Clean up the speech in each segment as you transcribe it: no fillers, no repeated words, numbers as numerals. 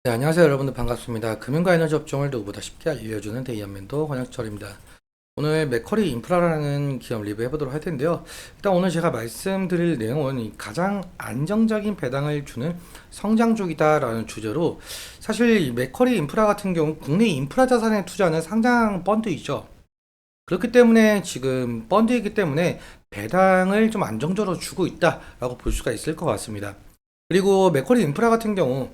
네, 안녕하세요 여러분들 반갑습니다. 금융과 에너지 업종을 누구보다 쉽게 알려주는 데이안멘토 권혁철입니다. 오늘 맥쿼리 인프라라는 기업 리뷰해보도록 할 텐데요. 일단 오늘 제가 말씀드릴 내용은 이 가장 안정적인 배당을 주는 성장주이다라는 주제로, 사실 이 맥쿼리 인프라 같은 경우 국내 인프라 자산에 투자하는 상장 펀드이죠. 그렇기 때문에 지금 펀드이기 때문에 배당을 좀 안정적으로 주고 있다라고 볼 수가 있을 것 같습니다. 그리고 맥쿼리 인프라 같은 경우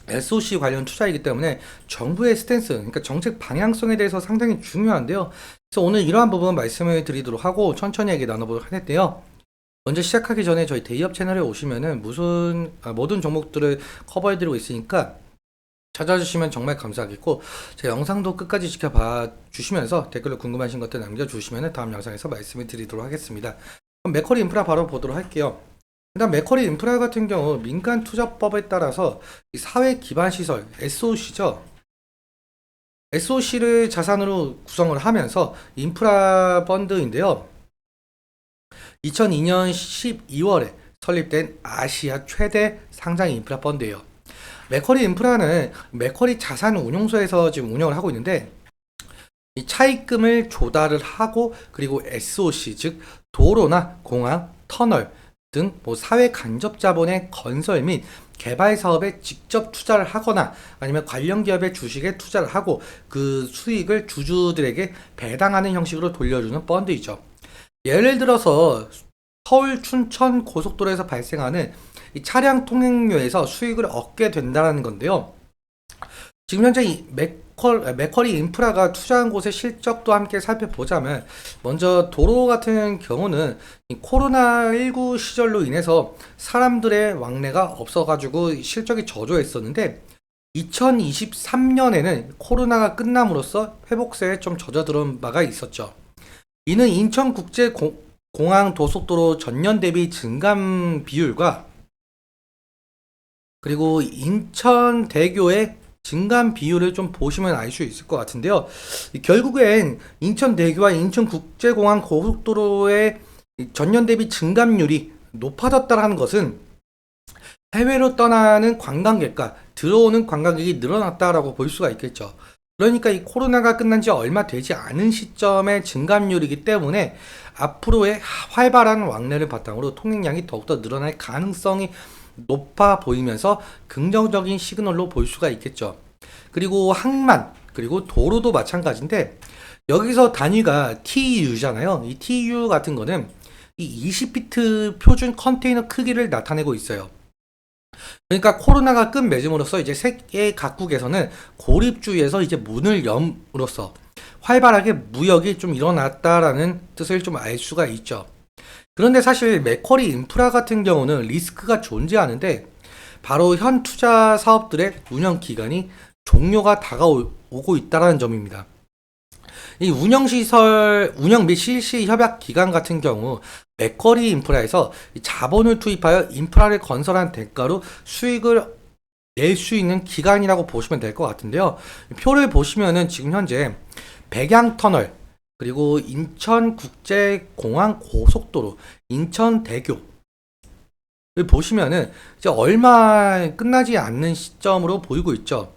SOC 관련 투자이기 때문에 정부의 스탠스, 그러니까 정책 방향성에 대해서 상당히 중요한데요. 그래서 오늘 이러한 부분 말씀을 드리도록 하고 천천히 얘기 나눠보도록 하겠는데요. 먼저 시작하기 전에 저희 데이업 채널에 오시면은 모든 종목들을 커버해드리고 있으니까 찾아주시면 정말 감사하겠고, 제 영상도 끝까지 지켜봐 주시면서 댓글로 궁금하신 것들 남겨주시면 다음 영상에서 말씀을 드리도록 하겠습니다. 그럼 맥쿼리 인프라 바로 보도록 할게요. 일단 맥쿼리 인프라 같은 경우 민간 투자법에 따라서 이 사회 기반 시설 SOC죠. SOC를 자산으로 구성을 하면서 인프라 펀드인데요. 2002년 12월에 설립된 아시아 최대 상장 인프라 펀드예요. 맥쿼리 인프라는 맥쿼리 자산 운용소에서 지금 운영을 하고 있는데, 이 차입금을 조달을 하고, 그리고 SOC 즉 도로나 공항, 터널 등 사회 간접 자본의 건설 및 개발 사업에 직접 투자를 하거나 아니면 관련 기업의 주식에 투자를 하고 그 수익을 주주들에게 배당하는 형식으로 돌려주는 펀드이죠. 예를 들어서 서울 춘천 고속도로에서 발생하는 이 차량 통행료에서 수익을 얻게 된다는 건데요. 지금 현재 이 맥쿼리 인프라가 투자한 곳의 실적도 함께 살펴보자면, 먼저 도로 같은 경우는 이 코로나19 시절로 인해서 사람들의 왕래가 없어가지고 실적이 저조했었는데, 2023년에는 코로나가 끝남으로써 회복세에 좀 젖어들은 바가 있었죠. 이는 인천국제공항 도속도로 전년 대비 증감 비율과 그리고 인천대교의 증감 비율을 좀 보시면 알 수 있을 것 같은데요. 결국엔 인천대교와 인천국제공항 고속도로의 전년 대비 증감률이 높아졌다는 것은 해외로 떠나는 관광객과 들어오는 관광객이 늘어났다라고 볼 수가 있겠죠. 그러니까 이 코로나가 끝난 지 얼마 되지 않은 시점의 증감률이기 때문에 앞으로의 활발한 왕래를 바탕으로 통행량이 더욱더 늘어날 가능성이 높아 보이면서 긍정적인 시그널로 볼 수가 있겠죠. 그리고 항만, 그리고 도로도 마찬가지인데, 여기서 단위가 TU잖아요. 이 TU 같은 거는 이 20피트 표준 컨테이너 크기를 나타내고 있어요. 그러니까 코로나가 끝맺음으로써 이제 세계 각국에서는 고립주의에서 이제 문을 염으로써 활발하게 무역이 좀 일어났다라는 뜻을 좀 알 수가 있죠. 그런데 사실 맥쿼리 인프라 같은 경우는 리스크가 존재하는데, 바로 현 투자 사업들의 운영 기간이 종료가 다가오고 있다는 점입니다. 이 운영 및 실시 협약 기간 같은 경우 맥쿼리 인프라에서 자본을 투입하여 인프라를 건설한 대가로 수익을 낼 수 있는 기간이라고 보시면 될 것 같은데요. 표를 보시면은 지금 현재 백양터널, 그리고 인천국제공항 고속도로, 인천대교를 보시면은 이제 얼마 끝나지 않는 시점으로 보이고 있죠.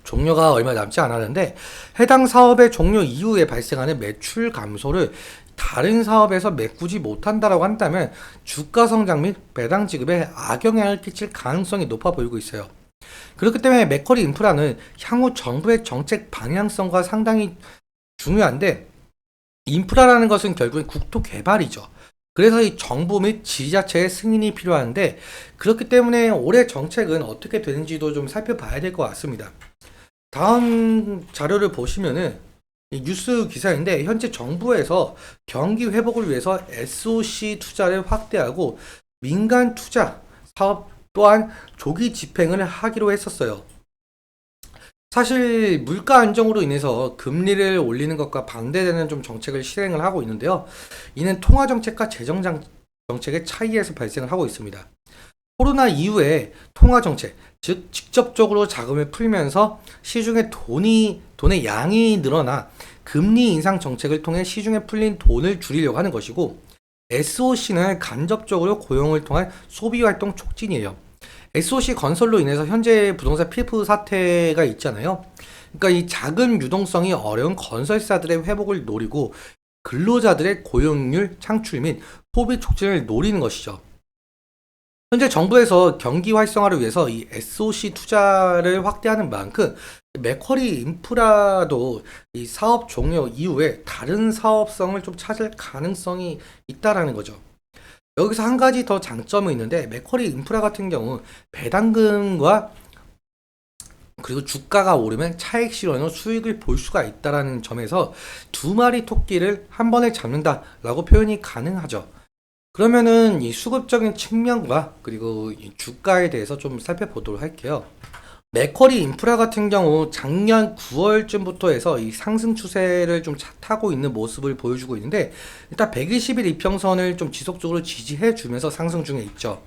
종료가 얼마 남지 않았는데, 해당 사업의 종료 이후에 발생하는 매출 감소를 다른 사업에서 메꾸지 못한다라고 한다면 주가 성장 및 배당 지급에 악영향을 끼칠 가능성이 높아 보이고 있어요. 그렇기 때문에 맥쿼리 인프라는 향후 정부의 정책 방향성과 상당히 중요한데, 인프라라는 것은 결국엔 국토 개발이죠. 그래서 이 정부 및 지자체의 승인이 필요한데, 그렇기 때문에 올해 정책은 어떻게 되는지도 좀 살펴봐야 될 것 같습니다. 다음 자료를 보시면은 이 뉴스 기사인데, 현재 정부에서 경기 회복을 위해서 SOC 투자를 확대하고 민간 투자 사업 또한 조기 집행을 하기로 했었어요. 사실 물가 안정으로 인해서 금리를 올리는 것과 반대되는 좀 정책을 실행을 하고 있는데요. 이는 통화 정책과 재정 정책의 차이에서 발생을 하고 있습니다. 코로나 이후에 통화 정책, 즉 직접적으로 자금을 풀면서 시중에 돈의 양이 늘어나 금리 인상 정책을 통해 시중에 풀린 돈을 줄이려고 하는 것이고, SOC는 간접적으로 고용을 통한 소비 활동 촉진이에요. SOC 건설로 인해서 현재 부동산 PF 사태가 있잖아요. 그러니까 이 작은 유동성이 어려운 건설사들의 회복을 노리고 근로자들의 고용률 창출 및 소비 촉진을 노리는 것이죠. 현재 정부에서 경기 활성화를 위해서 이 SOC 투자를 확대하는 만큼 맥쿼리 인프라도 이 사업 종료 이후에 다른 사업성을 좀 찾을 가능성이 있다라는 거죠. 여기서 한 가지 더 장점이 있는데 맥쿼리 인프라 같은 경우 배당금과 그리고 주가가 오르면 차익 실현으로 수익을 볼 수가 있다라는 점에서 두 마리 토끼를 한 번에 잡는다라고 표현이 가능하죠. 그러면은 이 수급적인 측면과 그리고 이 주가에 대해서 좀 살펴보도록 할게요. 맥쿼리 인프라 같은 경우 작년 9월쯤부터 해서 이 상승 추세를 좀 타고 있는 모습을 보여주고 있는데 일단 120일 이평선을 좀 지속적으로 지지해 주면서 상승 중에 있죠.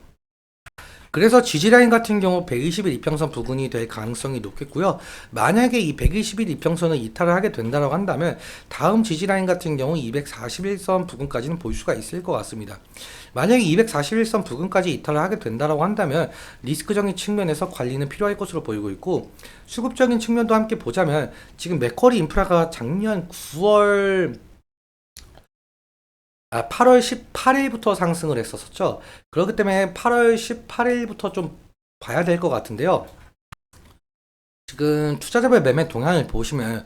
그래서 지지라인 같은 경우 120일 이평선 부근이 될 가능성이 높겠고요. 만약에 이 120일 이평선을 이탈을 하게 된다고 한다면 다음 지지라인 같은 경우 241선 부근까지는 볼 수가 있을 것 같습니다. 만약에 241선 부근까지 이탈을 하게 된다고 한다면 리스크적인 측면에서 관리는 필요할 것으로 보이고 있고 수급적인 측면도 함께 보자면 지금 맥쿼리 인프라가 작년 8월 18일부터 상승을 했었죠. 그렇기 때문에 8월 18일부터 좀 봐야 될 것 같은데요. 지금 투자자별 매매 동향을 보시면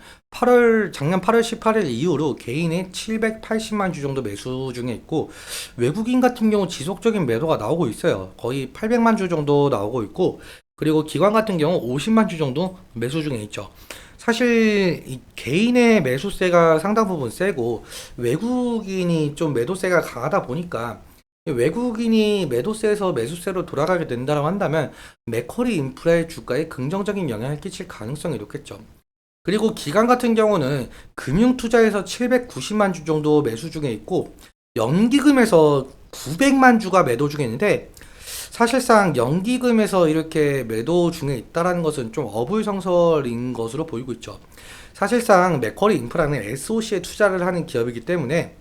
작년 8월 18일 이후로 개인의 780만 주 정도 매수 중에 있고 외국인 같은 경우 지속적인 매도가 나오고 있어요. 거의 800만 주 정도 나오고 있고 그리고 기관 같은 경우 50만 주 정도 매수 중에 있죠. 사실 이 개인의 매수세가 상당 부분 세고 외국인이 좀 매도세가 강하다 보니까 외국인이 매도세에서 매수세로 돌아가게 된다고 한다면 맥쿼리 인프라의 주가에 긍정적인 영향을 끼칠 가능성이 높겠죠. 그리고 기관 같은 경우는 금융투자에서 790만 주 정도 매수 중에 있고 연기금에서 900만 주가 매도 중에 있는데 사실상 연기금에서 이렇게 매도 중에 있다라는 것은 좀 어불성설인 것으로 보이고 있죠. 사실상 맥쿼리 인프라는 SOC에 투자를 하는 기업이기 때문에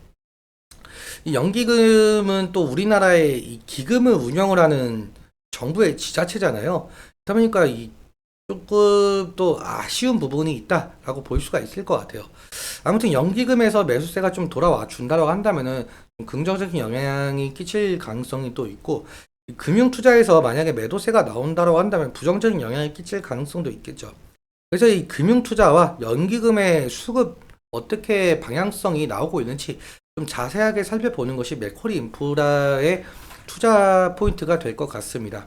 이 연기금은 또 우리나라의 이 기금을 운영을 하는 정부의 지자체잖아요. 그러다 보니까 이 조금 또 아쉬운 부분이 있다라고 볼 수가 있을 것 같아요. 아무튼 연기금에서 매수세가 좀 돌아와 준다고 한다면은 좀 긍정적인 영향이 끼칠 가능성이 또 있고 금융투자에서 만약에 매도세가 나온다고 한다면 부정적인 영향을 끼칠 가능성도 있겠죠. 그래서 이 금융투자와 연기금의 수급 어떻게 방향성이 나오고 있는지 좀 자세하게 살펴보는 것이 맥쿼리 인프라의 투자 포인트가 될 것 같습니다.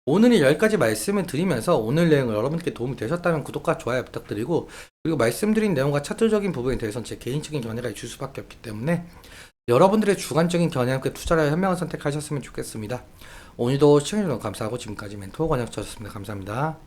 오늘은 여기까지 말씀을 드리면서 오늘 내용 여러분께 도움이 되셨다면 구독과 좋아요 부탁드리고 그리고 말씀드린 내용과 차트적인 부분에 대해서는 제 개인적인 견해가 있을 수밖에 없기 때문에 여러분들의 주관적인 견해와 함께 투자를 현명한 선택하셨으면 좋겠습니다. 오늘도 시청해주셔서 감사하고 지금까지 멘토 권혁철이었습니다. 감사합니다.